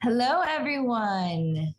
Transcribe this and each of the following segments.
Hello, everyone.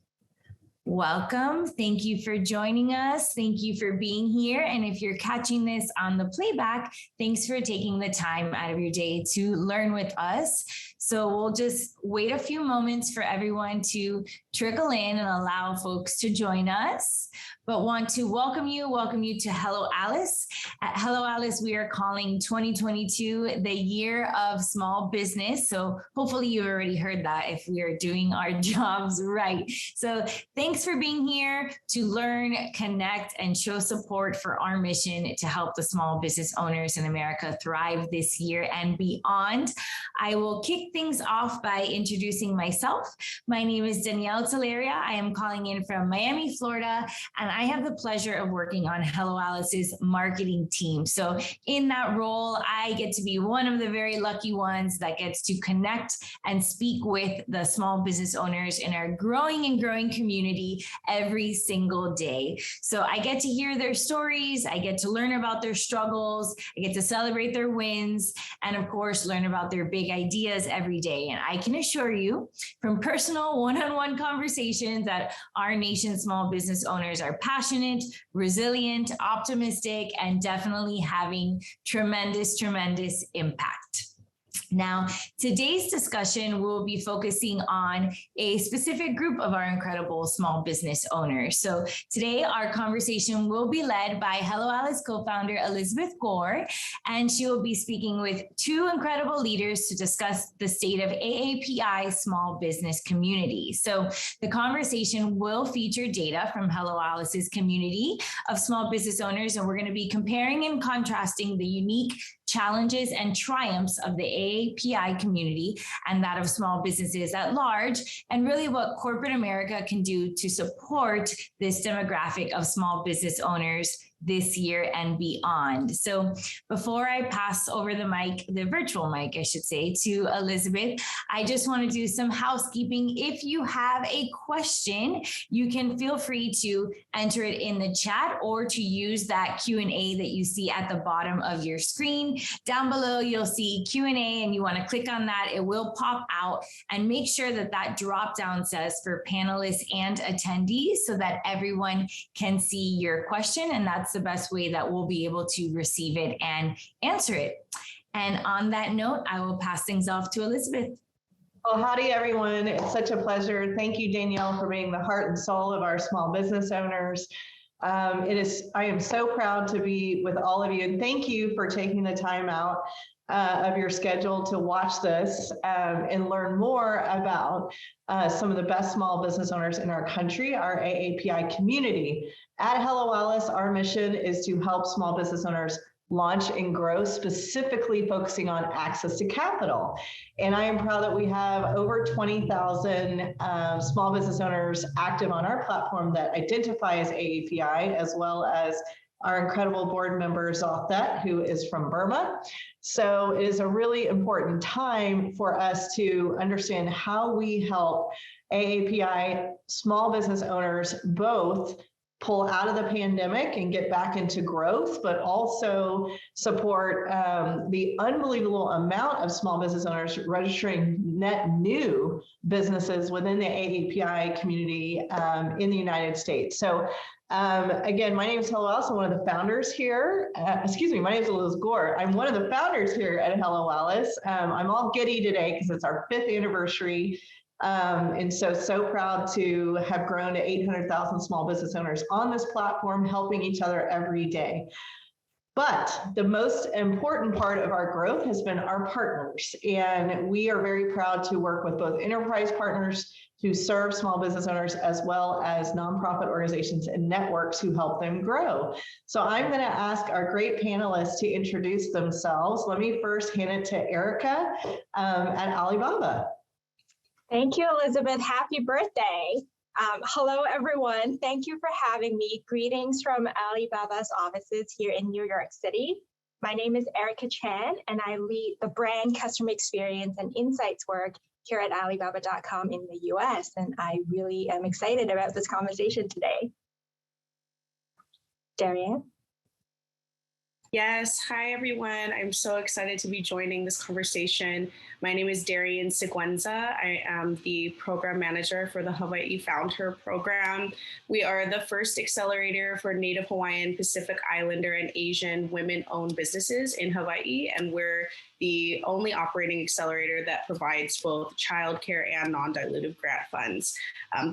Welcome. Thank you for joining us. Thank you for being here. And if you're catching this on the playback, thanks for taking the time out of your day to learn with us. So we'll just wait a few moments for everyone to trickle in and allow folks to join us. But want to welcome you to Hello Alice. At Hello Alice, we are calling 2022 the year of small business. So hopefully you've already heard that if we are doing our jobs right. So thanks for being here to learn, connect, and show support for our mission to help the small business owners in America thrive this year and beyond. I will kick things off by introducing myself. My name is Danielle Teleria. I am calling in from Miami, Florida, and I have the pleasure of working on Hello Alice's marketing team. So in that role, I get to be one of the very lucky ones that gets to connect and speak with the small business owners in our growing community every single day. So I get to hear their stories. I get to learn about their struggles. I get to celebrate their wins, and of course, learn about their big ideas every day. And I can assure you from personal one-on-one conversations that our nation's small business owners are passionate, resilient, optimistic, and definitely having tremendous impact. Now, today's discussion will be focusing on a specific group of our incredible small business owners. So today, our conversation will be led by Hello Alice co-founder Elizabeth Gore, and she will be speaking with two incredible leaders to discuss the state of AAPI small business community. So the conversation will feature data from Hello Alice's community of small business owners, and we're going to be comparing and contrasting the unique challenges and triumphs of the AAPI community and that of small businesses at large, and really what corporate America can do to support this demographic of small business owners this year and beyond. So before I pass over the virtual mic, I should say, to Elizabeth, I just want to do some housekeeping. If you have a question, you can feel free to enter it in the chat or to use that Q&A that you see at the bottom of your screen. Down below, you'll see Q&A, and you want to click on that. It will pop out, and make sure that that drop down says for panelists and attendees so that everyone can see your question, and that's the best way that we'll be able to receive it and answer it. And on that note, I will pass things off to Elizabeth. Well, howdy, everyone. It's such a pleasure. Thank you, Danielle, for being the heart and soul of our small business owners. I am so proud to be with all of you, and thank you for taking the time out of your schedule to watch this and learn more about some of the best small business owners in our country, our AAPI community. At Hello Alice, our mission is to help small business owners launch and grow, specifically focusing on access to capital. And I am proud that we have over 20,000 small business owners active on our platform that identify as AAPI, as well as our incredible board member, Zothet, who is from Burma. So it is a really important time for us to understand how we help AAPI small business owners both pull out of the pandemic and get back into growth, but also support the unbelievable amount of small business owners registering net new businesses within the AAPI community in the United States. So again, my name is Hello Alice. I'm one of the founders here. My name is Elizabeth Gore. I'm one of the founders here at Hello Alice. I'm all giddy today because it's our 5th anniversary. And so proud to have grown to 800,000 small business owners on this platform, helping each other every day. But the most important part of our growth has been our partners. And we are very proud to work with both enterprise partners who serve small business owners, as well as nonprofit organizations and networks who help them grow. So I'm going to ask our great panelists to introduce themselves. Let me first hand it to Erica at Alibaba. Thank you, Elizabeth. Happy birthday. Hello, everyone. Thank you for having me. Greetings from Alibaba's offices here in New York City. My name is Erica Chan, and I lead the brand, customer experience, and insights work here at Alibaba.com in the US. And I really am excited about this conversation today. Darian? Yes. Hi, everyone. I'm so excited to be joining this conversation. My name is Darian Seguenza. I am the program manager for the Hawai'i FoundHer program. We are the first accelerator for Native Hawaiian, Pacific Islander, and Asian women-owned businesses in Hawaii, and we're the only operating accelerator that provides both childcare and non-dilutive grant funds.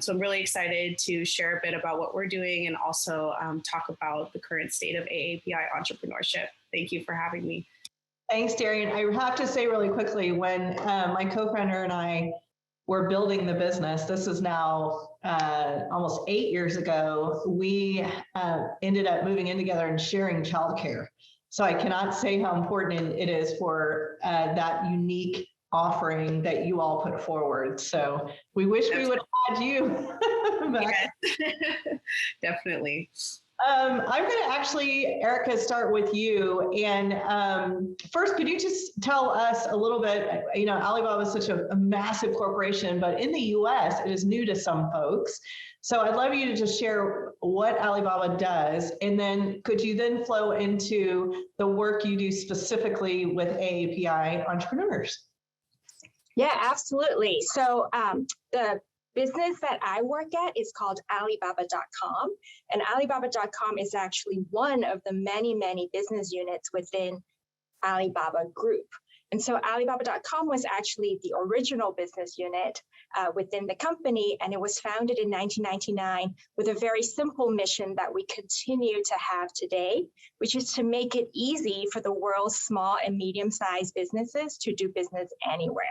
So I'm really excited to share a bit about what we're doing and also talk about the current state of AAPI entrepreneurship. Thank you for having me. Thanks, Darian. I have to say really quickly, when my co-founder and I were building the business, this is now almost 8 years ago, we ended up moving in together and sharing childcare. So I cannot say how important it is for that unique offering that you all put forward. So we wish we would have had you back. Yes. Definitely. I'm going to actually, Erica, start with you. And first, could you just tell us a little bit, Alibaba is such a massive corporation, but in the US, it is new to some folks. So I'd love you to just share what Alibaba does, and then could you then flow into the work you do specifically with AAPI entrepreneurs? Yeah, absolutely. So the business that I work at is called Alibaba.com, and Alibaba.com is actually one of the many, many business units within Alibaba Group. And so Alibaba.com was actually the original business unit within the company, and it was founded in 1999 with a very simple mission that we continue to have today, which is to make it easy for the world's small and medium-sized businesses to do business anywhere,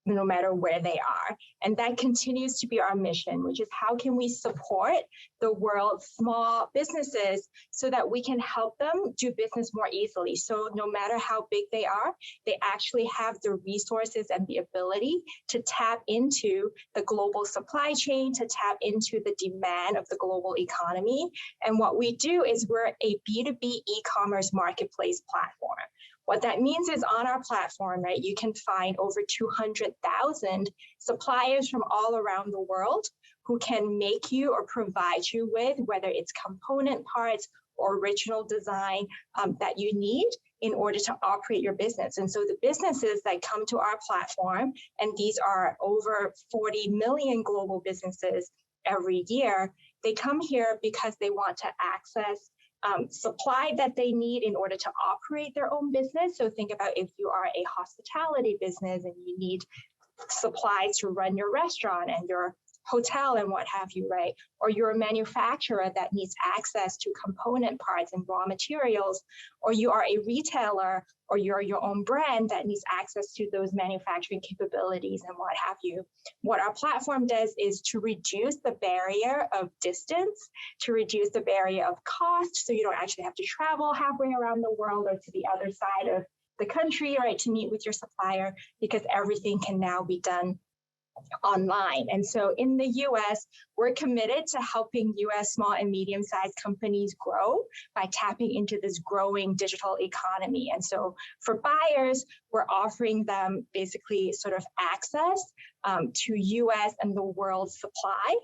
no matter where they are. And that continues to be our mission, which is how can we support the world's small businesses so that we can help them do business more easily. So no matter how big they are, they actually have the resources and the ability to tap into the global supply chain, to tap into the demand of the global economy. And what we do is we're a B2B e-commerce marketplace platform. What that means is on our platform, right, you can find over 200,000 suppliers from all around the world who can make you or provide you with, whether it's component parts or original design that you need in order to operate your business. And so the businesses that come to our platform, and these are over 40 million global businesses every year, they come here because they want to access supply that they need in order to operate their own business. So think about if you are a hospitality business and you need supplies to run your restaurant and your hotel and what have you, right? Or you're a manufacturer that needs access to component parts and raw materials, or you are a retailer or you're your own brand that needs access to those manufacturing capabilities and what have you. What our platform does is to reduce the barrier of distance, to reduce the barrier of cost, so you don't actually have to travel halfway around the world or to the other side of the country, right, to meet with your supplier, because everything can now be done online. And so in the US, we're committed to helping US small and medium-sized companies grow by tapping into this growing digital economy. And so for buyers, we're offering them basically sort of access to US and the world's supply.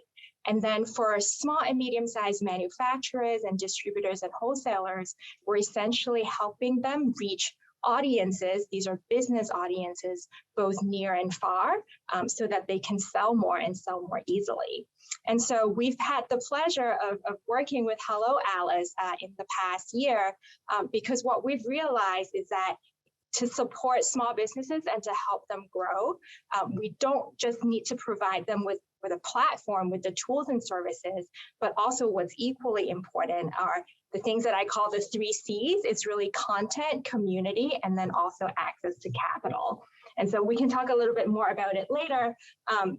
And then for small and medium-sized manufacturers and distributors and wholesalers, we're essentially helping them reach audiences, these are business audiences, both near and far, so that they can sell more and sell more easily. And so we've had the pleasure of working with Hello Alice in the past year, because what we've realized is that to support small businesses and to help them grow, we don't just need to provide them with a platform with the tools and services, but also what's equally important are the things that I call the 3 C's. It's really content, community, and then also access to capital. And so we can talk a little bit more about it later,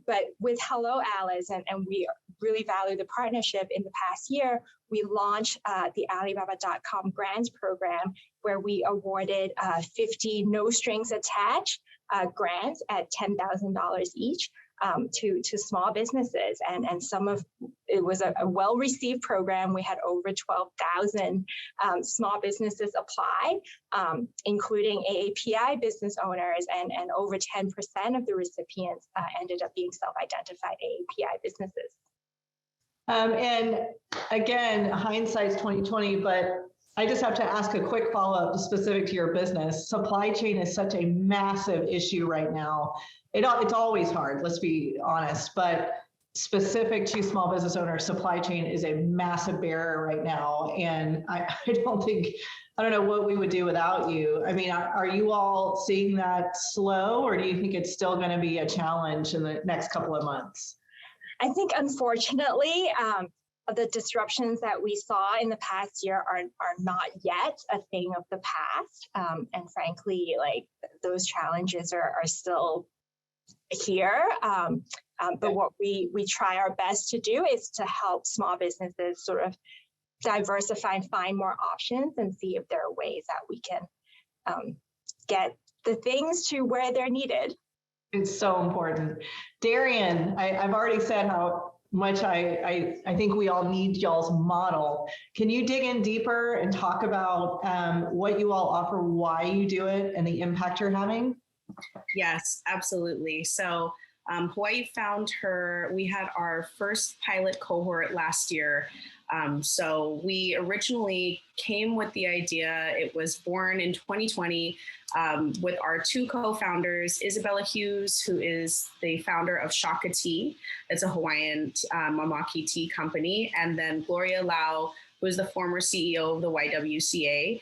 but with Hello Alice, and we really value the partnership, in the past year, we launched the Alibaba.com grants program, where we awarded 50 no strings attached grants at $10,000 each to small businesses. And some of it was a well-received program. We had over 12,000 small businesses apply, including AAPI business owners, and over 10% of the recipients ended up being self-identified AAPI businesses. And again, hindsight's 2020, but I just have to ask a quick follow-up specific to your business. Supply chain is such a massive issue right now. It's always hard, let's be honest, but specific to small business owners, supply chain is a massive barrier right now. And I don't know what we would do without you. I mean, are you all seeing that slow, or do you think it's still going to be a challenge in the next couple of months? I think, unfortunately, the disruptions that we saw in the past year are not yet a thing of the past. And frankly, like, those challenges are still here. But what we try our best to do is to help small businesses sort of diversify and find more options and see if there are ways that we can get the things to where they're needed. It's so important. Darian, I've already said how much I think we all need y'all's model. Can you dig in deeper and talk about what you all offer, why you do it, and the impact you're having? Yes, absolutely. So Hawai'i FoundHer, we had our first pilot cohort last year. So we originally came with the idea, it was born in 2020 with our two co-founders, Isabella Hughes, who is the founder of Shaka Tea. It's a Hawaiian mamaki tea company. And then Gloria Lau, who is the former CEO of the YWCA.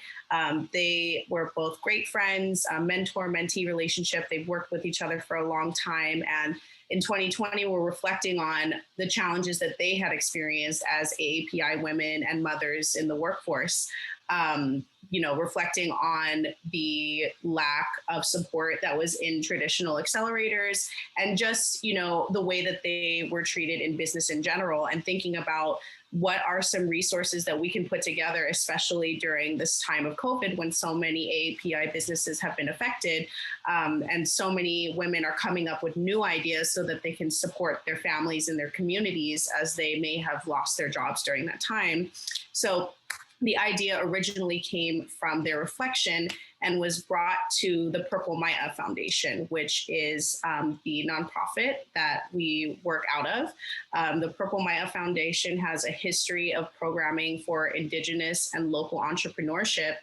They were both great friends, mentor-mentee relationship. They've worked with each other for a long time. And in 2020, we're reflecting on the challenges that they had experienced as AAPI women and mothers in the workforce. Reflecting on the lack of support that was in traditional accelerators and just, the way that they were treated in business in general, and thinking about what are some resources that we can put together, especially during this time of COVID when so many AAPI businesses have been affected, and so many women are coming up with new ideas so that they can support their families and their communities as they may have lost their jobs during that time. So the idea originally came from their reflection and was brought to the Purple Maya Foundation, which is the nonprofit that we work out of. The Purple Maya Foundation has a history of programming for Indigenous and local entrepreneurship.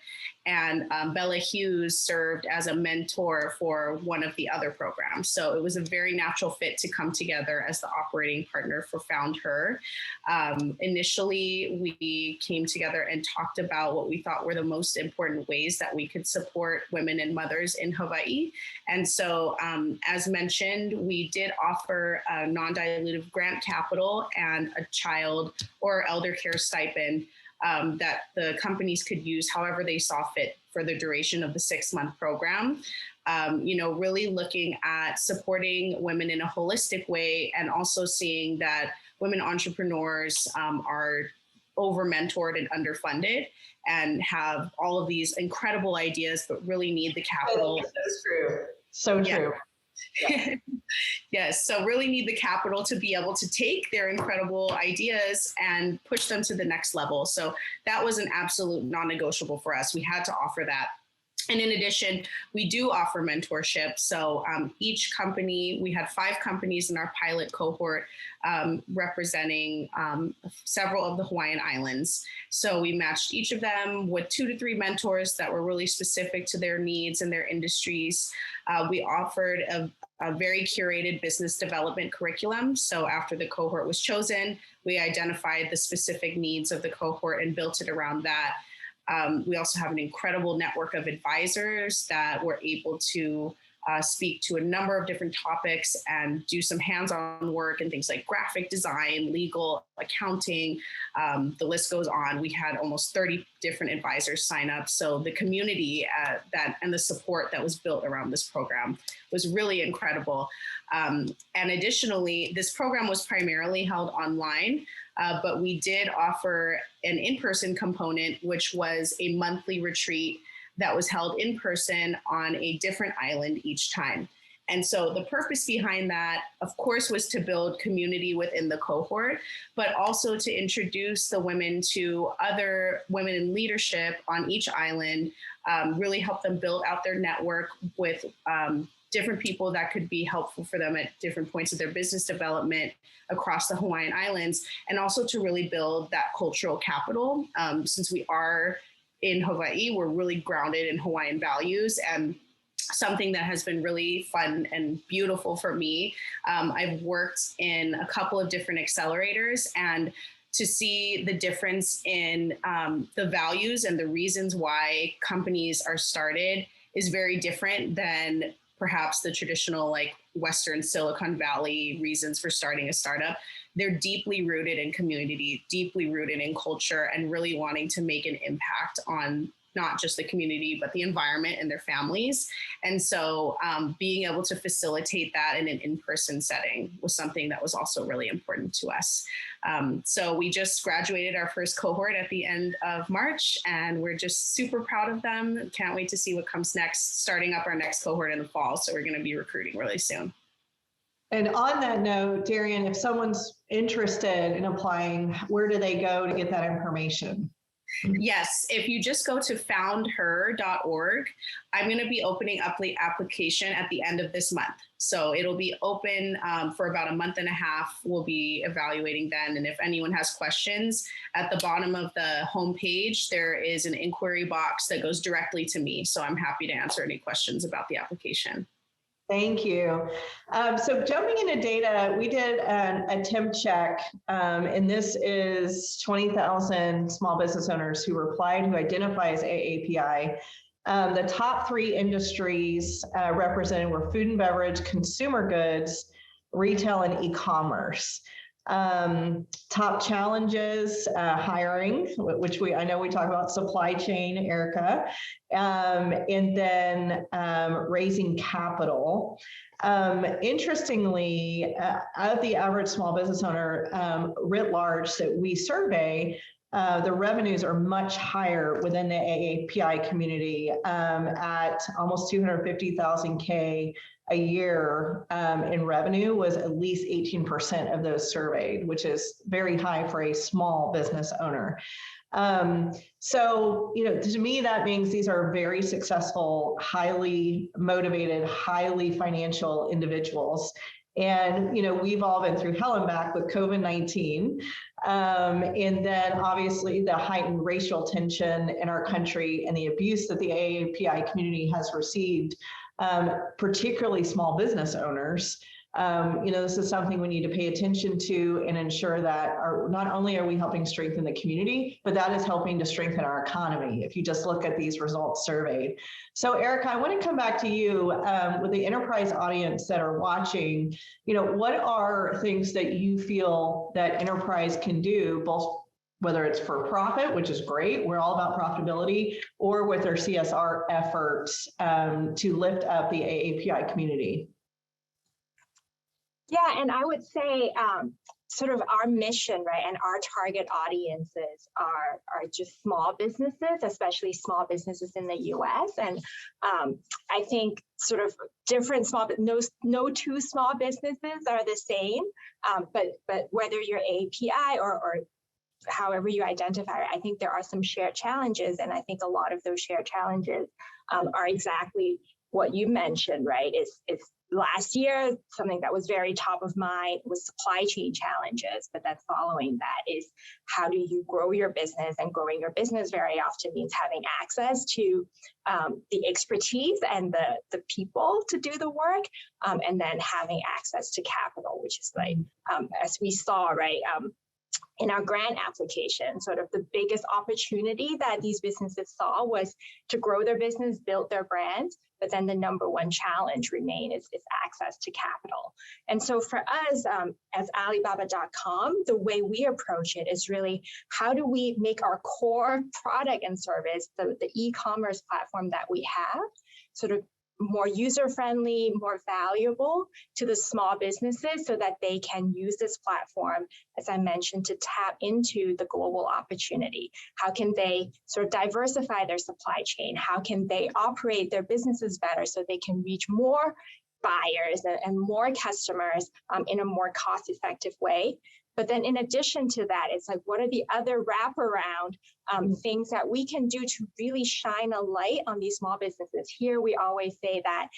And Bella Hughes served as a mentor for one of the other programs. So it was a very natural fit to come together as the operating partner for FoundHer. Initially, we came together and talked about what we thought were the most important ways that we could support women and mothers in Hawaii. And so, as mentioned, we did offer a non-dilutive grant capital and a child or elder care stipend that the companies could use however they saw fit for the duration of the 6-month program. Really looking at supporting women in a holistic way, and also seeing that women entrepreneurs are over-mentored and underfunded and have all of these incredible ideas, but really need the capital. So true. So true. Yeah. Yes. So really need the capital to be able to take their incredible ideas and push them to the next level. So that was an absolute non-negotiable for us. We had to offer that. And in addition, we do offer mentorship. So each company, we had 5 companies in our pilot cohort representing several of the Hawaiian Islands. So we matched each of them with 2 to 3 mentors that were really specific to their needs and their industries. We offered a very curated business development curriculum. So after the cohort was chosen, we identified the specific needs of the cohort and built it around that. We also have an incredible network of advisors that were able to speak to a number of different topics and do some hands-on work and things like graphic design, legal, accounting, the list goes on. We had almost 30 different advisors sign up. So the community and the support that was built around this program was really incredible. And additionally, this program was primarily held online, but we did offer an in-person component, which was a monthly retreat that was held in person on a different island each time. And so the purpose behind that, of course, was to build community within the cohort, but also to introduce the women to other women in leadership on each island, really help them build out their network with different people that could be helpful for them at different points of their business development across the Hawaiian Islands, and also to really build that cultural capital, since we are in Hawaii. We're really grounded in Hawaiian values, and something that has been really fun and beautiful for me. I've worked in a couple of different accelerators, and to see the difference in the values and the reasons why companies are started is very different than perhaps the traditional like Western Silicon Valley reasons for starting a startup. They're deeply rooted in community, deeply rooted in culture, and really wanting to make an impact on not just the community, but the environment and their families. And so being able to facilitate that in an in-person setting was something that was also really important to us. So we just graduated our first cohort at the end of March, and we're just super proud of them. Can't wait to see what comes next, starting up our next cohort in the fall. So we're going to be recruiting really soon. And on that note, Darian, if someone's interested in applying, where do they go to get that information? Yes, if you just go to foundher.org, I'm going to be opening up the application at the end of this month. So it'll be open for about a month and a half. We'll be evaluating then. And if anyone has questions, at the bottom of the homepage, there is an inquiry box that goes directly to me. So I'm happy to answer any questions about the application. Thank you. So jumping into data, we did a temp check, and this is 20,000 small business owners who replied, who identify as AAPI. The top 3 industries represented were food and beverage, consumer goods, retail, and e-commerce. Top challenges, hiring, which I know we talk about supply chain, Erica, and then raising capital. Interestingly, of the average small business owner writ large that we survey, the revenues are much higher within the AAPI community at almost 250,000 K a year in revenue was at least 18% of those surveyed, which is very high for a small business owner. So, to me, that means these are very successful, highly motivated, highly financial individuals. And, we've all been through hell and back with COVID-19. And then obviously the heightened racial tension in our country and the abuse that the AAPI community has received, particularly small business owners. This is something we need to pay attention to and ensure that not only are we helping strengthen the community, but that is helping to strengthen our economy, if you just look at these results surveyed. So Erica, I want to come back to you with the enterprise audience that are watching. What are things that you feel that enterprise can do, both whether it's for profit, which is great, we're all about profitability, or with their CSR efforts to lift up the AAPI community? Yeah, and I would say sort of our mission, right, and our target audiences are just small businesses, especially small businesses in the U.S. And I think sort of different no two small businesses are the same, but whether you're API or however you identify, I think there are some shared challenges, and I think a lot of those shared challenges are exactly what you mentioned, right? It's last year, something that was very top of mind was supply chain challenges, but then following that is how do you grow your business? And growing your business very often means having access to the expertise and the people to do the work, and then having access to capital, which is like, as we saw, right, in our grant application, sort of the biggest opportunity that these businesses saw was to grow their business, build their brand, but then the number one challenge remained is access to capital. And so for us, as Alibaba.com, the way we approach it is really how do we make our core product and service, the e-commerce platform that we have, sort of more user-friendly, more valuable to the small businesses so that they can use this platform, as I mentioned, to tap into the global opportunity. How can they sort of diversify their supply chain? How can they operate their businesses better so they can reach more buyers and more customers in a more cost-effective way? But then in addition to that, it's like, what are the other wraparound things that we can do to really shine a light on these small businesses? Here, we always say that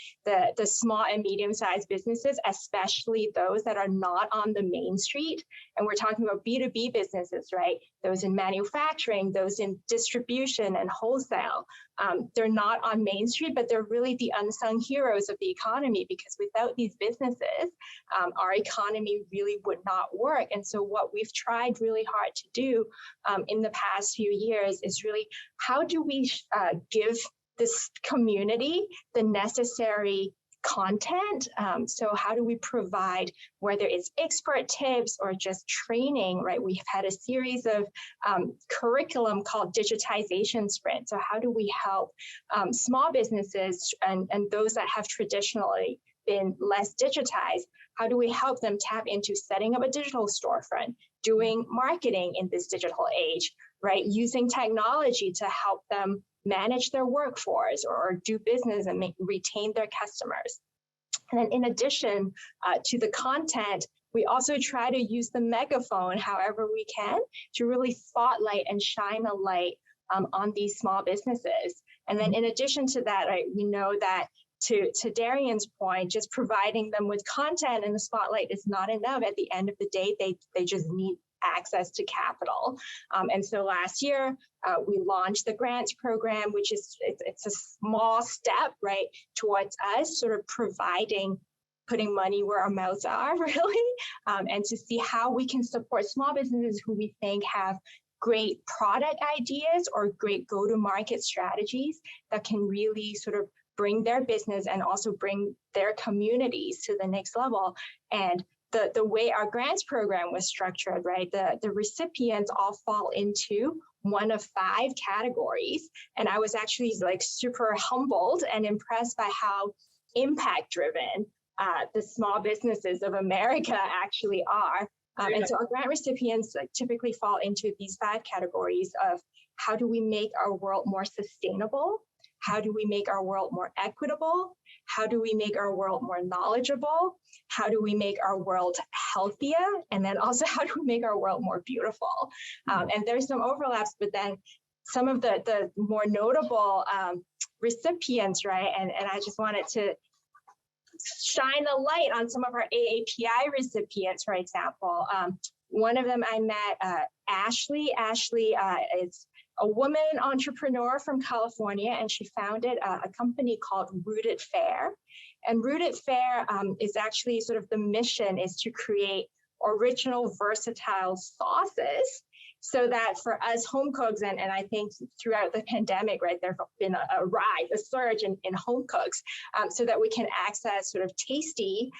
the small and medium-sized businesses, especially those that are not on the main street, and we're talking about B2B businesses, right? Those in manufacturing, those in distribution and wholesale, they're not on Main Street, but they're really the unsung heroes of the economy, because without these businesses, our economy really would not work. And so what we've tried really hard to do in the past few years is really, how do we give this community the necessary content? So how do we provide, whether it's expert tips or just training, right? We've had a series of curriculum called digitization sprint. So how do we help small businesses and those that have traditionally been less digitized? How do we help them tap into setting up a digital storefront, doing marketing in this digital age, right? Using technology to help them manage their workforce or do business and retain their customers. And then in addition to the content, we also try to use the megaphone however we can to really spotlight and shine a light on these small businesses. And then in addition to that, right, we know that to Darian's point, just providing them with content and the spotlight is not enough. At the end of the day, they just need access to capital. And so last year, we launched the grants program, which is, it's a small step, right, towards us sort of putting money where our mouths are, really, and to see how we can support small businesses who we think have great product ideas or great go-to-market strategies that can really sort of bring their business and also bring their communities to the next level. And the way our grants program was structured, right, the recipients all fall into one of 5 categories. And I was actually like super humbled and impressed by how impact driven the small businesses of America actually are. And so our grant recipients typically fall into these 5 categories of: how do we make our world more sustainable? How do we make our world more equitable? How do we make our world more knowledgeable? How do we make our world healthier? And then also, how do we make our world more beautiful? And there's some overlaps, but then some of the more notable recipients, right? And I just wanted to shine a light on some of our AAPI recipients, for example. One of them I met, Ashley. Ashley is a woman entrepreneur from California, and she founded a company called Rooted Fair. And Rooted Fair is actually sort of, the mission is to create original, versatile sauces, so that for us home cooks, and I think throughout the pandemic, right, there's been a rise, a surge in home cooks, so that we can access sort of tasty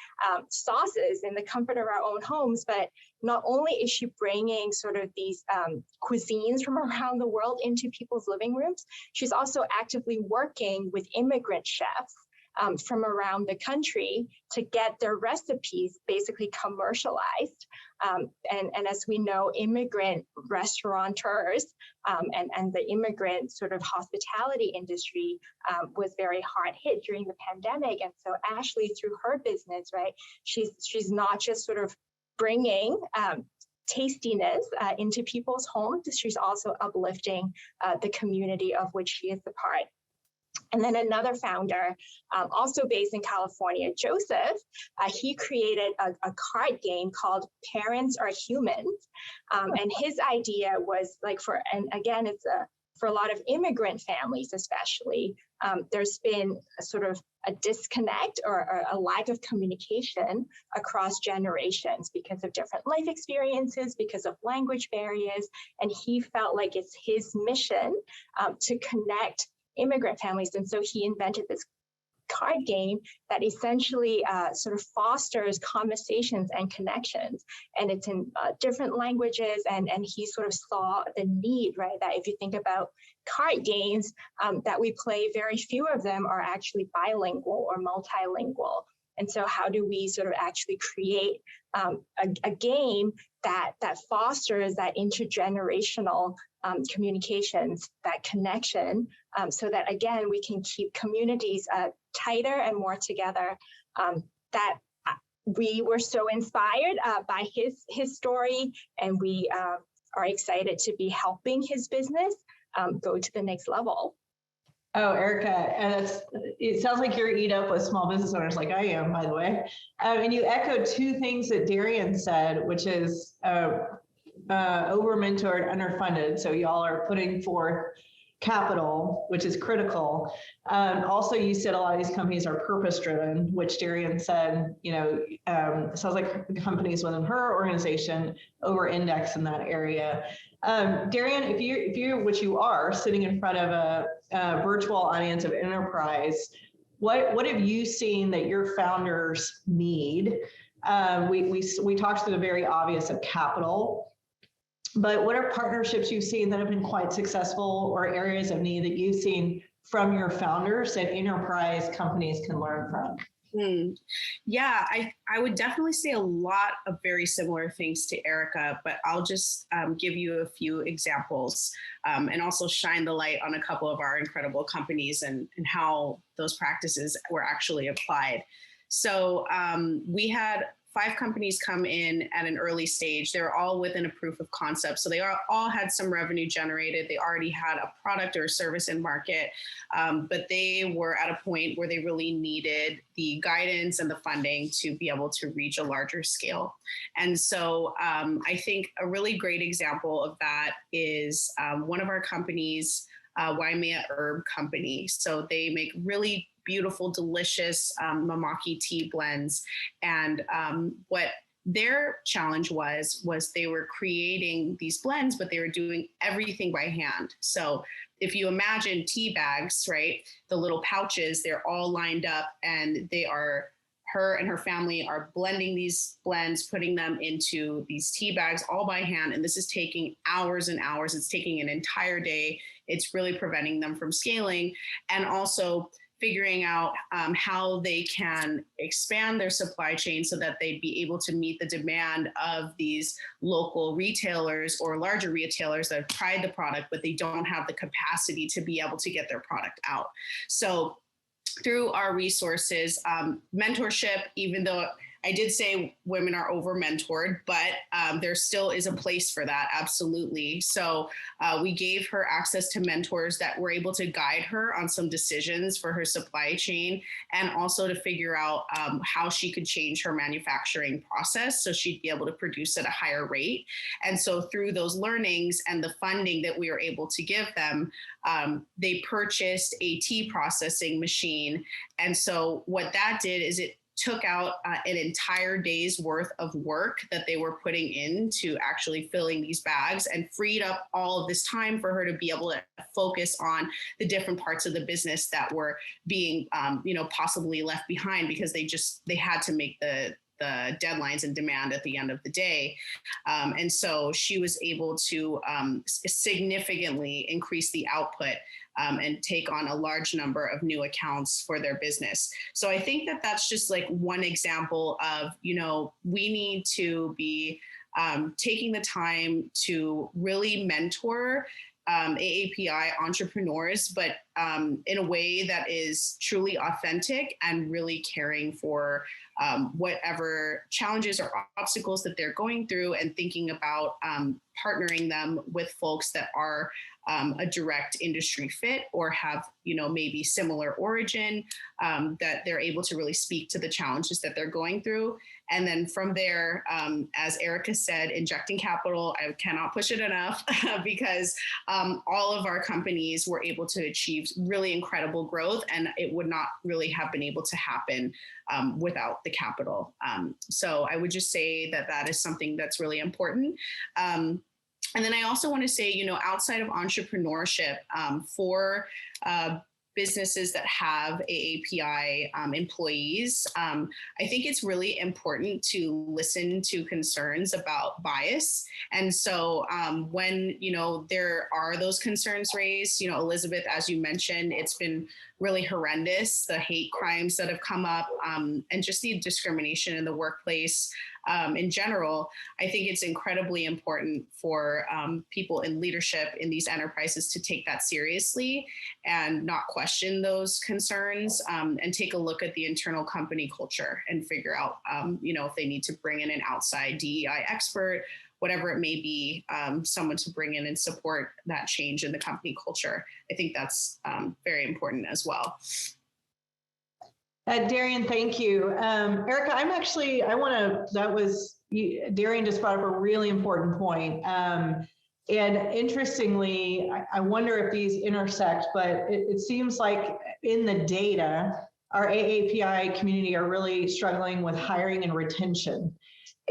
sauces in the comfort of our own homes. But not only is she bringing sort of these cuisines from around the world into people's living rooms, she's also actively working with immigrant chefs from around the country to get their recipes basically commercialized. And as we know, immigrant restaurateurs and the immigrant sort of hospitality industry was very hard hit during the pandemic. And so Ashley, through her business, right, she's not just sort of bringing tastiness into people's homes, she's also uplifting the community of which she is a part. And then another founder, also based in California, Joseph, he created a card game called Parents Are Humans. And his idea was like and again, it's for a lot of immigrant families especially, there's been a sort of a disconnect or a lack of communication across generations because of different life experiences, because of language barriers. And he felt like it's his mission to connect immigrant families. And so he invented this card game that essentially sort of fosters conversations and connections. And it's in different languages. And he sort of saw the need, right, that if you think about card games that we play, very few of them are actually bilingual or multilingual. And so how do we sort of actually create a game that fosters that intergenerational communications, that connection, so that, again, we can keep communities tighter and more together. That we were so inspired by his story, and we are excited to be helping his business go to the next level. Oh, Erica, and it sounds like you're eat up with small business owners like I am, by the way. And you echoed two things that Darian said, which is over-mentored, underfunded. So y'all are putting forth capital, which is critical. Also, you said a lot of these companies are purpose-driven, which Darian said, it sounds like the companies within her organization over-index in that area. Darian, if you, which you are, sitting in front of a virtual audience of enterprise, what have you seen that your founders need? We talked through the very obvious of capital, but what are partnerships you've seen that have been quite successful, or areas of need that you've seen from your founders that enterprise companies can learn from? Yeah, I would definitely say a lot of very similar things to Erica, but I'll just give you a few examples and also shine the light on a couple of our incredible companies and how those practices were actually applied. So we had 5 companies come in at an early stage. They were all within a proof of concept. So they all had some revenue generated. They already had a product or a service in market, but they were at a point where they really needed the guidance and the funding to be able to reach a larger scale. And so I think a really great example of that is one of our companies, Waimea Herb Company. So they make really beautiful, delicious mamaki tea blends. And what their challenge was they were creating these blends, but they were doing everything by hand. So if you imagine tea bags, right, the little pouches, they're all lined up, and her and her family are blending these blends, putting them into these tea bags all by hand. And this is taking hours and hours. It's taking an entire day. It's really preventing them from scaling. And also figuring out how they can expand their supply chain so that they'd be able to meet the demand of these local retailers or larger retailers that have tried the product, but they don't have the capacity to be able to get their product out. So through our resources, mentorship, even though I did say women are over-mentored, but there still is a place for that, absolutely. So we gave her access to mentors that were able to guide her on some decisions for her supply chain, and also to figure out how she could change her manufacturing process so she'd be able to produce at a higher rate. And so through those learnings and the funding that we were able to give them, they purchased a tea processing machine. And so what that did is it took out an entire day's worth of work that they were putting into actually filling these bags, and freed up all of this time for her to be able to focus on the different parts of the business that were being, possibly left behind because they had to make the deadlines and demand at the end of the day. And so she was able to significantly increase the output and take on a large number of new accounts for their business. So I think that that's just like one example of, we need to be taking the time to really mentor AAPI entrepreneurs, but in a way that is truly authentic and really caring for whatever challenges or obstacles that they're going through, and thinking about partnering them with folks that are a direct industry fit or have, maybe similar origin, that they're able to really speak to the challenges that they're going through. And then from there, as Erica said, injecting capital, I cannot push it enough because all of our companies were able to achieve really incredible growth, and it would not really have been able to happen without the capital. So I would just say that is something that's really important. And then I also want to say, outside of entrepreneurship, for businesses that have AAPI employees, I think it's really important to listen to concerns about bias. And so when, there are those concerns raised, Elizabeth, as you mentioned, it's been really horrendous, the hate crimes that have come up, and just the discrimination in the workplace in general, I think it's incredibly important for people in leadership in these enterprises to take that seriously and not question those concerns, and take a look at the internal company culture and figure out, if they need to bring in an outside DEI expert, whatever it may be, someone to bring in and support that change in the company culture. I think that's very important as well. Darian, thank you. Erica, Darian just brought up a really important point. And interestingly, I wonder if these intersect, but it seems like in the data, our AAPI community are really struggling with hiring and retention.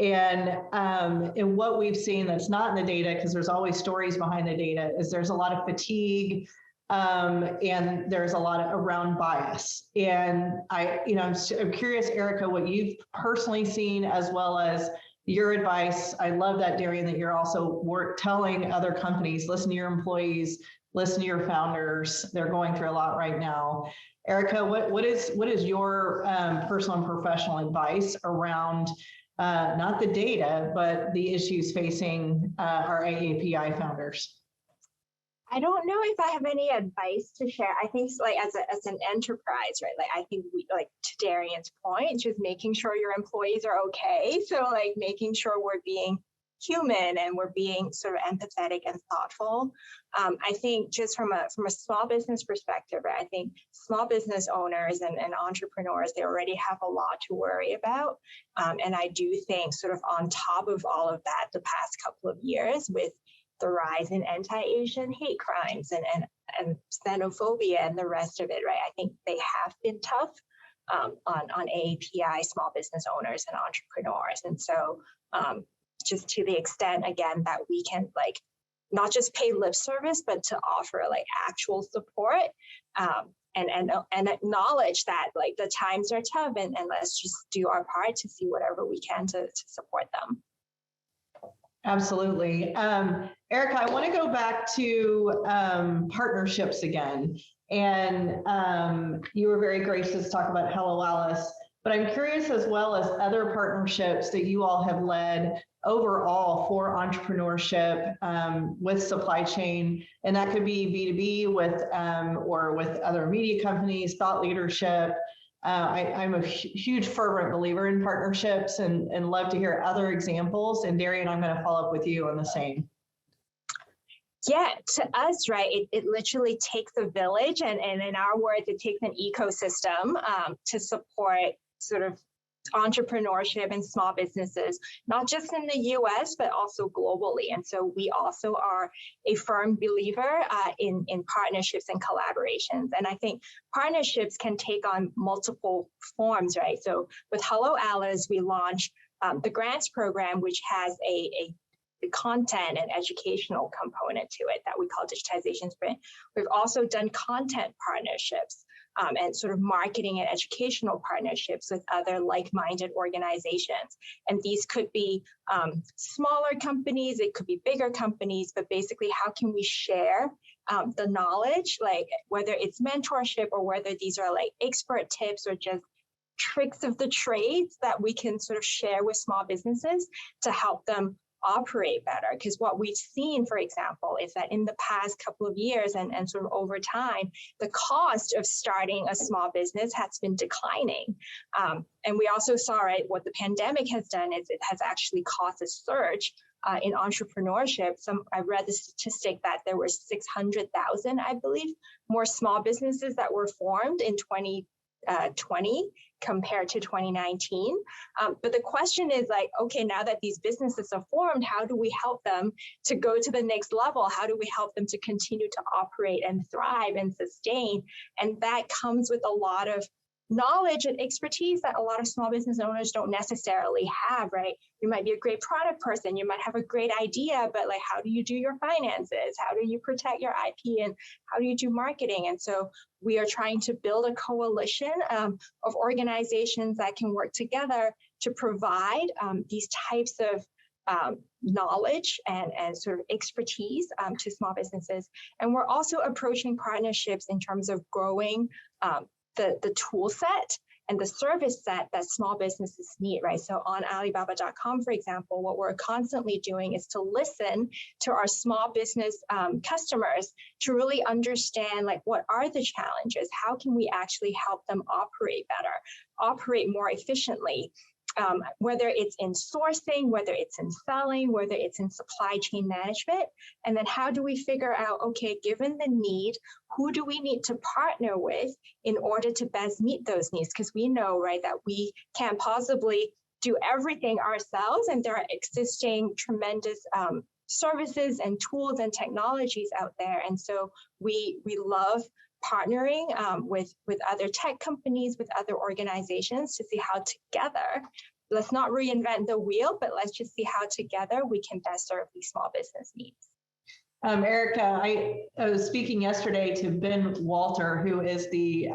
And what we've seen that's not in the data, because there's always stories behind the data, is there's a lot of fatigue, and there's a lot around bias. And I'm curious, Erica, what you've personally seen, as well as your advice. I love that, Darian, that you're also telling other companies, listen to your employees, listen to your founders. They're going through a lot right now. Erica, what is your personal and professional advice around not the data, but the issues facing our AAPI founders? I don't know if I have any advice to share. I think as an enterprise, right? I think to Darian's point, just making sure your employees are okay. So making sure we're being human and we're being sort of empathetic and thoughtful. I think just from a small business perspective, right, I think small business owners and entrepreneurs, they already have a lot to worry about. And I do think sort of on top of all of that, the past couple of years with the rise in anti-Asian hate crimes and xenophobia and the rest of it, right? I think they have been tough on AAPI small business owners and entrepreneurs. And so just to the extent, again, that we can not just pay lip service, but to offer actual support and acknowledge that the times are tough and let's just do our part to see whatever we can to support them. Absolutely. Erica, I want to go back to partnerships again. And you were very gracious to talk about Hello Alice, but I'm curious as well as other partnerships that you all have led overall for entrepreneurship with supply chain. And that could be B2B with or with other media companies, thought leadership. I'm a huge fervent believer in partnerships and love to hear other examples. And Darian, I'm going to follow up with you on the same. Yeah, to us, right, it literally takes a village. And in our words, it takes an ecosystem to support sort of entrepreneurship and small businesses, not just in the US, but also globally. And so we also are a firm believer in partnerships and collaborations. And I think partnerships can take on multiple forms, right? So with Hello Alice, we launched the grants program, which has a content and educational component to it that we call digitization sprint. We've also done content partnerships and sort of marketing and educational partnerships with other like-minded organizations. And these could be smaller companies, it could be bigger companies, but basically how can we share the knowledge, whether it's mentorship or whether these are expert tips or just tricks of the trades that we can sort of share with small businesses to help them operate better. Because what we've seen, for example, is that in the past couple of years and sort of over time, the cost of starting a small business has been declining. And we also saw, right, what the pandemic has done is it has actually caused a surge in entrepreneurship. I read the statistic that there were 600,000, I believe, more small businesses that were formed in 2020 compared to 2019. But the question is okay, now that these businesses are formed, how do we help them to go to the next level? How do we help them to continue to operate and thrive and sustain? And that comes with a lot of knowledge and expertise that a lot of small business owners don't necessarily have, right? You might be a great product person, you might have a great idea, but how do you do your finances? How do you protect your IP? And how do you do marketing? And so we are trying to build a coalition of organizations that can work together to provide these types of knowledge and sort of expertise to small businesses. And we're also approaching partnerships in terms of growing the tool set and the service set that small businesses need, right? So on Alibaba.com, for example, what we're constantly doing is to listen to our small business customers to really understand, like, what are the challenges? How can we actually help them operate better, operate more efficiently? Whether it's in sourcing, whether it's in selling, whether it's in supply chain management. And then how do we figure out, okay, given the need, who do we need to partner with in order to best meet those needs? Because we know, right, that we can't possibly do everything ourselves, and there are existing tremendous services and tools and technologies out there. And so we love partnering with other tech companies, with other organizations to see how together, let's not reinvent the wheel, but let's just see how together we can best serve these small business needs. Erica, I was speaking yesterday to Ben Walter, who is the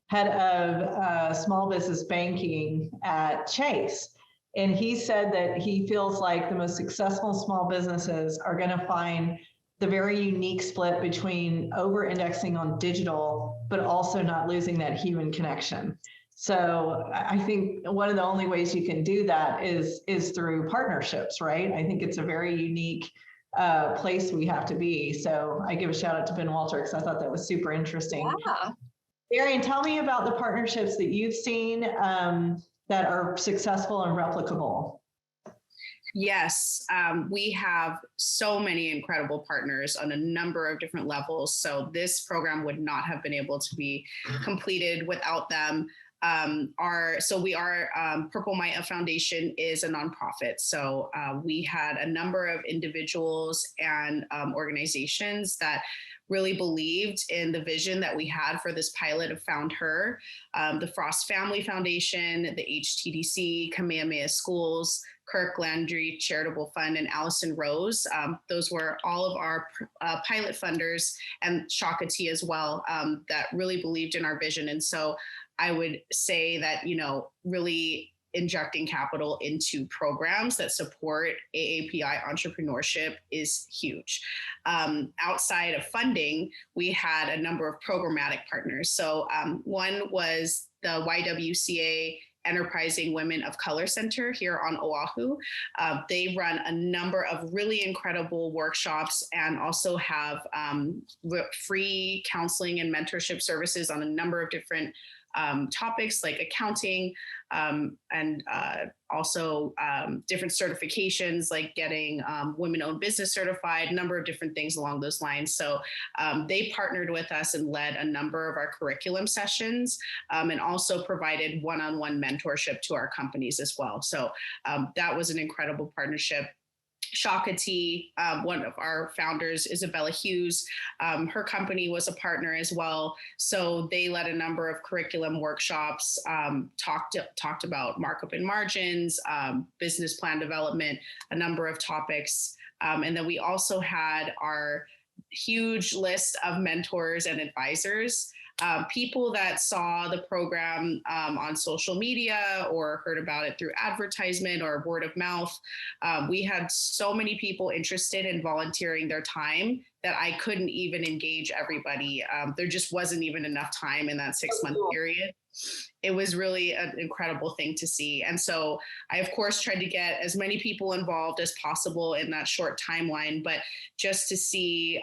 head of small business banking at Chase. And he said that he feels like the most successful small businesses are going to find the very unique split between over-indexing on digital, but also not losing that human connection. So I think one of the only ways you can do that is through partnerships, right? I think it's a very unique place we have to be. So I give a shout out to Ben Walter because I thought that was super interesting. Yeah. Darian, tell me about the partnerships that you've seen that are successful and replicable. Yes, we have so many incredible partners on a number of different levels. So this program would not have been able to be completed without them. Purple Maya Foundation is a nonprofit. So we had a number of individuals and organizations that really believed in the vision that we had for this pilot of FoundHer, the Frost Family Foundation, the HTDC, Kamehameha Schools, Kirk Landry Charitable Fund, and Allison Rose. Those were all of our pilot funders, and Shaka T as well, that really believed in our vision. And so I would say that, really injecting capital into programs that support AAPI entrepreneurship is huge. Outside of funding, we had a number of programmatic partners. So one was the YWCA Enterprising Women of Color Center here on Oahu. They run a number of really incredible workshops and also have free counseling and mentorship services on a number of different topics like accounting, and also different certifications like getting women-owned business certified, a number of different things along those lines. So they partnered with us and led a number of our curriculum sessions, and also provided one-on-one mentorship to our companies as well. So that was an incredible partnership. Shaka T, one of our founders, Isabella Hughes, her company was a partner as well. So they led a number of curriculum workshops, talked about markup and margins, business plan development, a number of topics. And then we also had our huge list of mentors and advisors, people that saw the program on social media or heard about it through advertisement or word of mouth. We had so many people interested in volunteering their time that I couldn't even engage everybody. There just wasn't even enough time in that 6-month period. It was really an incredible thing to see. And so I, of course, tried to get as many people involved as possible in that short timeline. But just to see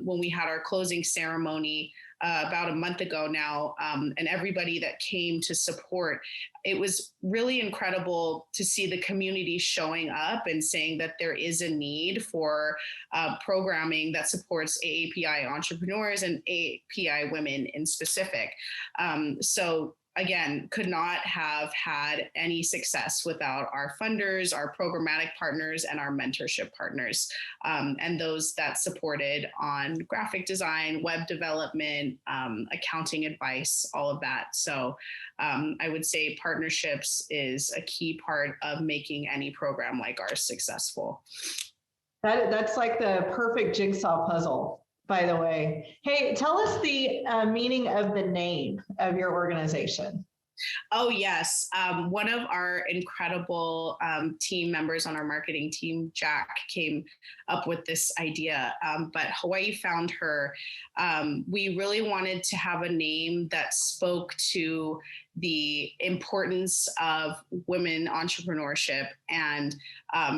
when we had our closing ceremony about a month ago now, and everybody that came to support, it was really incredible to see the community showing up and saying that there is a need for programming that supports AAPI entrepreneurs and AAPI women in specific. So again, could not have had any success without our funders, our programmatic partners, and our mentorship partners, and those that supported on graphic design, web development, accounting advice, all of that. So I would say partnerships is a key part of making any program like ours successful. That's like the perfect jigsaw puzzle. By the way, hey, tell us the meaning of the name of your organization. Oh, yes. One of our incredible team members on our marketing team, Jack, came up with this idea. But Hawai'i FoundHer, we really wanted to have a name that spoke to the importance of women entrepreneurship and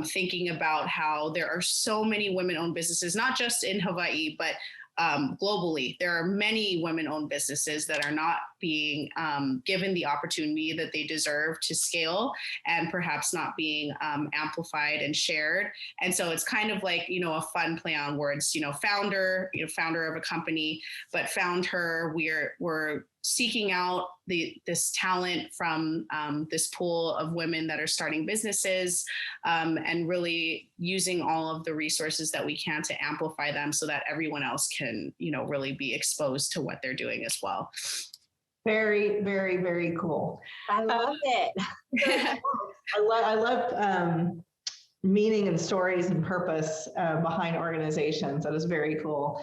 thinking about how there are so many women-owned businesses, not just in Hawaii, but globally. There are many women-owned businesses that are not being given the opportunity that they deserve to scale and perhaps not being amplified and shared. And so it's kind of like, a fun play on words, founder of a company, but FoundHer, we're seeking out this talent from this pool of women that are starting businesses and really using all of the resources that we can to amplify them so that everyone else can, really be exposed to what they're doing as well. Very, very, very cool. I love it. I love meaning and stories and purpose behind organizations. That is very cool.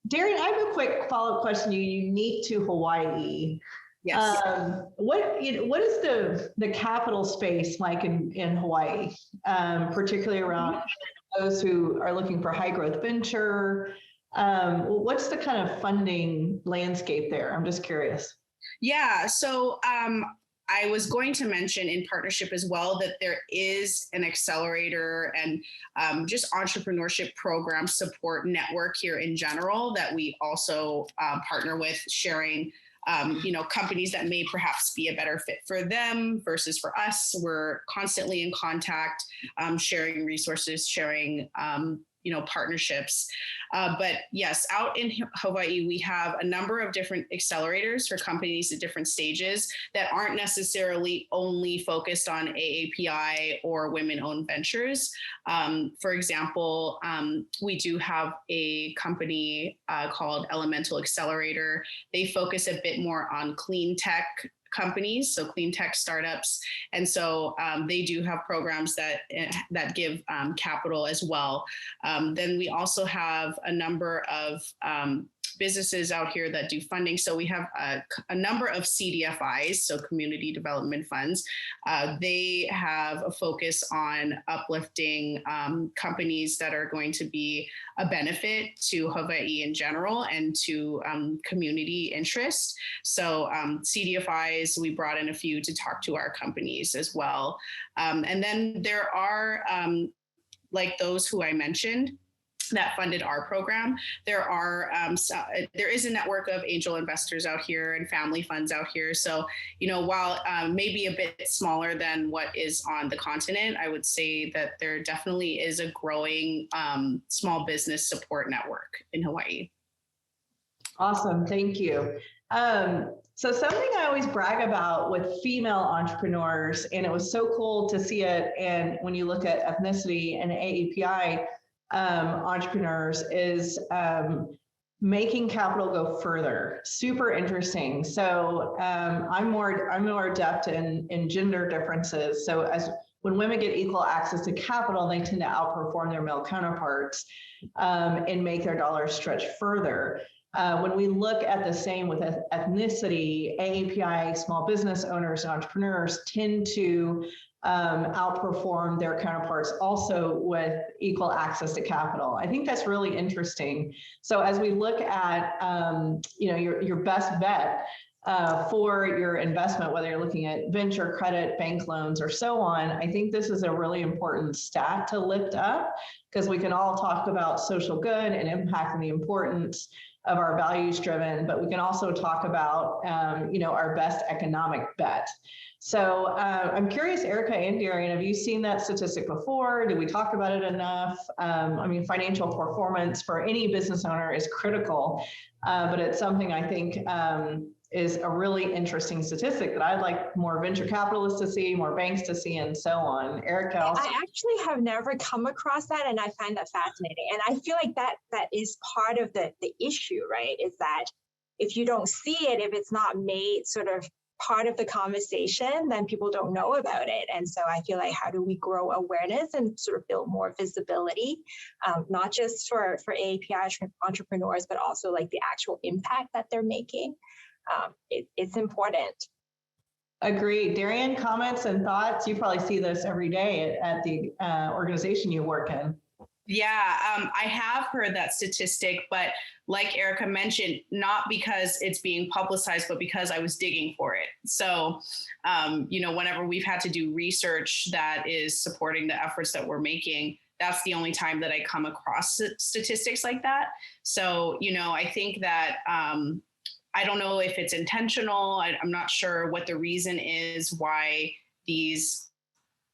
Darian, I have a quick follow-up question unique to Hawaii. Yes. What is the capital space like in Hawaii, particularly around those who are looking for high growth venture? What's the kind of funding landscape there? I'm just curious. Yeah. So I was going to mention in partnership as well that there is an Accelerator and just entrepreneurship program support network here in general that we also partner with, sharing companies that may perhaps be a better fit for them versus for us. We're constantly in contact, sharing resources, sharing partnerships. But yes, out in Hawaii, we have a number of different accelerators for companies at different stages that aren't necessarily only focused on AAPI or women-owned ventures. For example, we do have a company called Elemental Accelerator. They focus a bit more on clean tech companies, so clean tech startups. And so they do have programs that give capital as well. Then we also have a number of businesses out here that do funding. So we have a number of CDFIs, so community development funds. They have a focus on uplifting companies that are going to be a benefit to Hawaii in general and to community interest. So CDFIs, we brought in a few to talk to our companies as well. And then there are like those who I mentioned that funded our program. There is a network of angel investors out here and family funds out here. So, while maybe a bit smaller than what is on the continent, I would say that there definitely is a growing small business support network in Hawaii. Awesome, thank you. So something I always brag about with female entrepreneurs, and it was so cool to see it, and when you look at ethnicity and AAPI, entrepreneurs is making capital go further. Super interesting. So I'm more adept in gender differences. So when women get equal access to capital, they tend to outperform their male counterparts and make their dollars stretch further. When we look at the same with ethnicity, AAPI small business owners and entrepreneurs tend to outperform their counterparts also with equal access to capital. I think that's really interesting. So as we look at your best bet for your investment, whether you're looking at venture credit, bank loans, or so on, I think this is a really important stat to lift up, because we can all talk about social good and impact and the importance of our values driven, but we can also talk about our best economic bet. So I'm curious, Erica and Darian, have you seen that statistic before? Did we talk about it enough? Financial performance for any business owner is critical, but it's something I think is a really interesting statistic that I'd like more venture capitalists to see, more banks to see, and so on. Erica? I actually have never come across that, and I find that fascinating. And I feel like that is part of the issue, right? Is that if you don't see it, if it's not made sort of part of the conversation, then people don't know about it. And so I feel like, how do we grow awareness and sort of build more visibility, not just for AAPI entrepreneurs, but also like the actual impact that they're making. It's important. Agreed. Darian, comments and thoughts? You probably see this every day at the organization you work in. Yeah, I have heard that statistic, but like Erica mentioned, not because it's being publicized, but because I was digging for it. So, whenever we've had to do research that is supporting the efforts that we're making, that's the only time that I come across statistics like that. So, I think that I don't know if it's intentional. I'm not sure what the reason is why these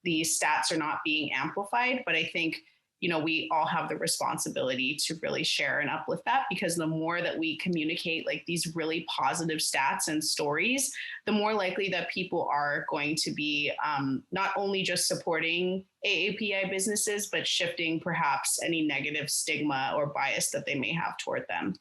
stats are not being amplified, but I think we all have the responsibility to really share and uplift that, because the more that we communicate like these really positive stats and stories, the more likely that people are going to be not only just supporting AAPI businesses, but shifting perhaps any negative stigma or bias that they may have toward them.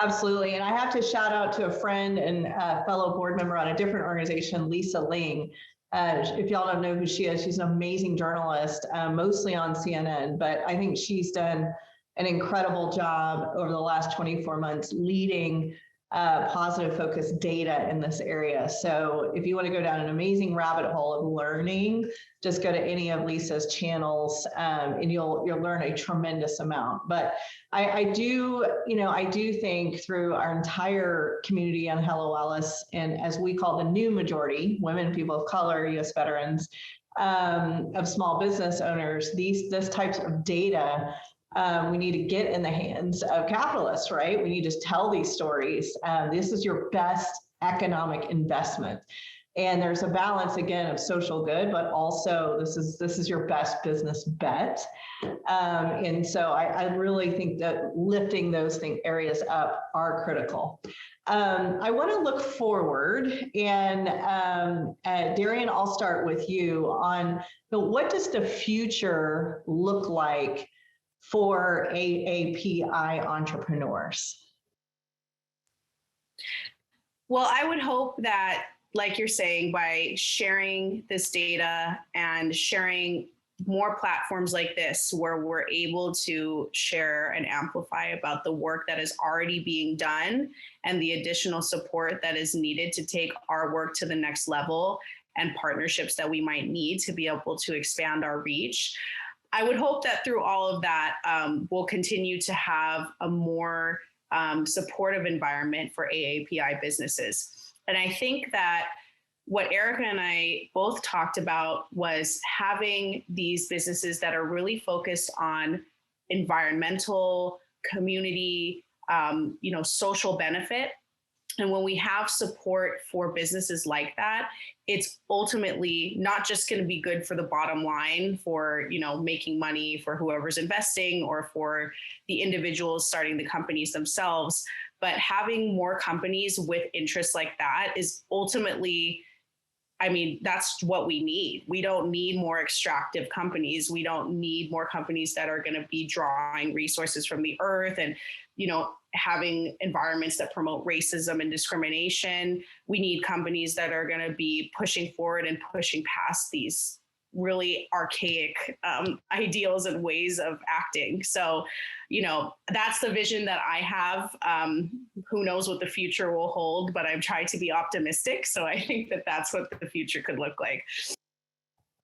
Absolutely. And I have to shout out to a friend and fellow board member on a different organization, Lisa Ling. If y'all don't know who she is, she's an amazing journalist, mostly on CNN, but I think she's done an incredible job over the last 24 months leading positive focused data in this area. So if you want to go down an amazing rabbit hole of learning, just go to any of Lisa's channels and you'll learn a tremendous amount. But I do think through our entire community on Hello Alice, and as we call the new majority, women, people of color, U.S. veterans, of small business owners, this types of data we need to get in the hands of capitalists, right? We need to tell these stories. This is your best economic investment. And there's a balance, again, of social good, but also this is your best business bet. And so I really think that lifting those areas up are critical. I want to look forward, and Darian, I'll start with you on what does the future look like for AAPI entrepreneurs? Well, I would hope that, like you're saying, by sharing this data and sharing more platforms like this, where we're able to share and amplify about the work that is already being done and the additional support that is needed to take our work to the next level, and partnerships that we might need to be able to expand our reach. I would hope that through all of that, we'll continue to have a more supportive environment for AAPI businesses. And I think that what Erica and I both talked about was having these businesses that are really focused on environmental, community, social benefit. And when we have support for businesses like that, it's ultimately not just going to be good for the bottom line for, making money for whoever's investing or for the individuals starting the companies themselves, but having more companies with interests like that is ultimately, that's what we need. We don't need more extractive companies. We don't need more companies that are going to be drawing resources from the earth and, having environments that promote racism and discrimination. We need companies that are going to be pushing forward and pushing past these really archaic ideals and ways of acting. So, that's the vision that I have. Who knows what the future will hold, but I've tried to be optimistic. So I think that that's what the future could look like.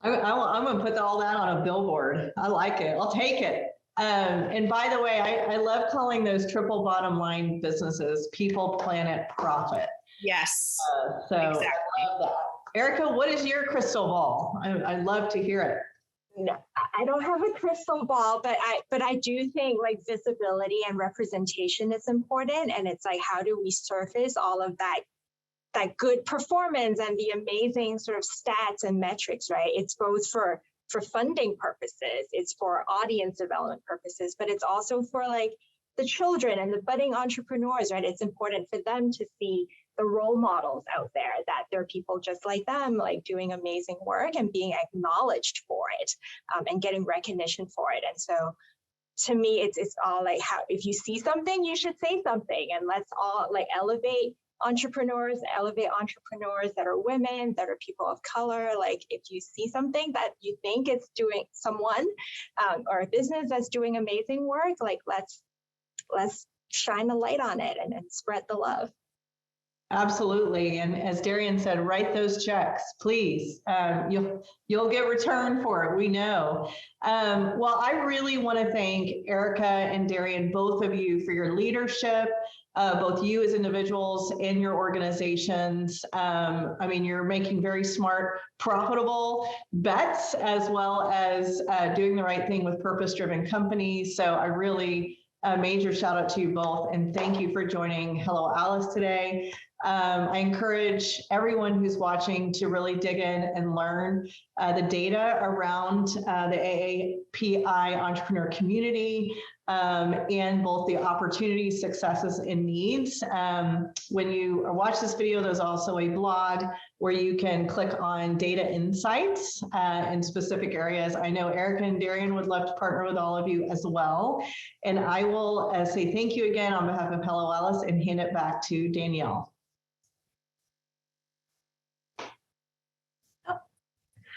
I'm going to put all that on a billboard. I like it. I'll take it. And by the way, I love calling those triple bottom line businesses people, planet, profit. Yes. So exactly. I love that. Erica, what is your crystal ball? I'd love to hear it. No, I don't have a crystal ball, but I do think like visibility and representation is important. And it's like, how do we surface all of that good performance and the amazing sort of stats and metrics, right? It's both for funding purposes, it's for audience development purposes, but it's also for like the children and the budding entrepreneurs, right? It's important for them to see the role models out there, that there are people just like them, like doing amazing work and being acknowledged for it, and getting recognition for it. And so to me, it's all like, how, if you see something, you should say something, and let's all like elevate entrepreneurs that are women, that are people of color. Like if you see something that you think is doing someone or a business that's doing amazing work, like let's shine a light on it and spread the love. Absolutely. And as Darian said, write those checks, please. You'll get returned for it. We know. Well, I really want to thank Erica and Darian, both of you, for your leadership, both you as individuals and your organizations. I mean, you're making very smart, profitable bets, as well as doing the right thing with purpose-driven companies. So I really a major shout out to you both, and thank you for joining Hello Alice today. I encourage everyone who's watching to really dig in and learn the data around the AAPI entrepreneur community and both the opportunities, successes, and needs. When you watch this video, there's also a blog where you can click on data insights in specific areas. I know Erica and Darian would love to partner with all of you as well. And I will say thank you again on behalf of Hello Alice and hand it back to Danielle.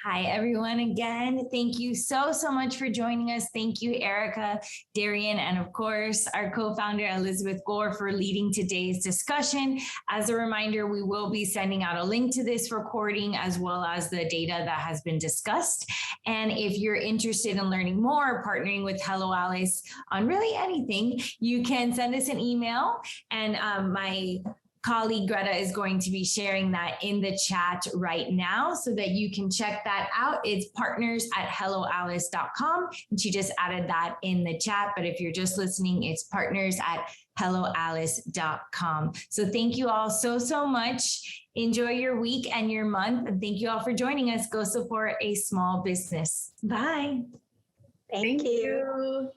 Hi, everyone. Again, thank you so much for joining us. Thank you, Erica, Darian, and of course, our co-founder, Elizabeth Gore, for leading today's discussion. As a reminder, we will be sending out a link to this recording as well as the data that has been discussed. And if you're interested in learning more, partnering with Hello Alice on really anything, you can send us an email, and my colleague Greta is going to be sharing that in the chat right now so that you can check that out. It's partners@helloalice.com. And she just added that in the chat. But if you're just listening, it's partners@helloalice.com. So thank you all so much. Enjoy your week and your month. And thank you all for joining us. Go support a small business. Bye. Thank you.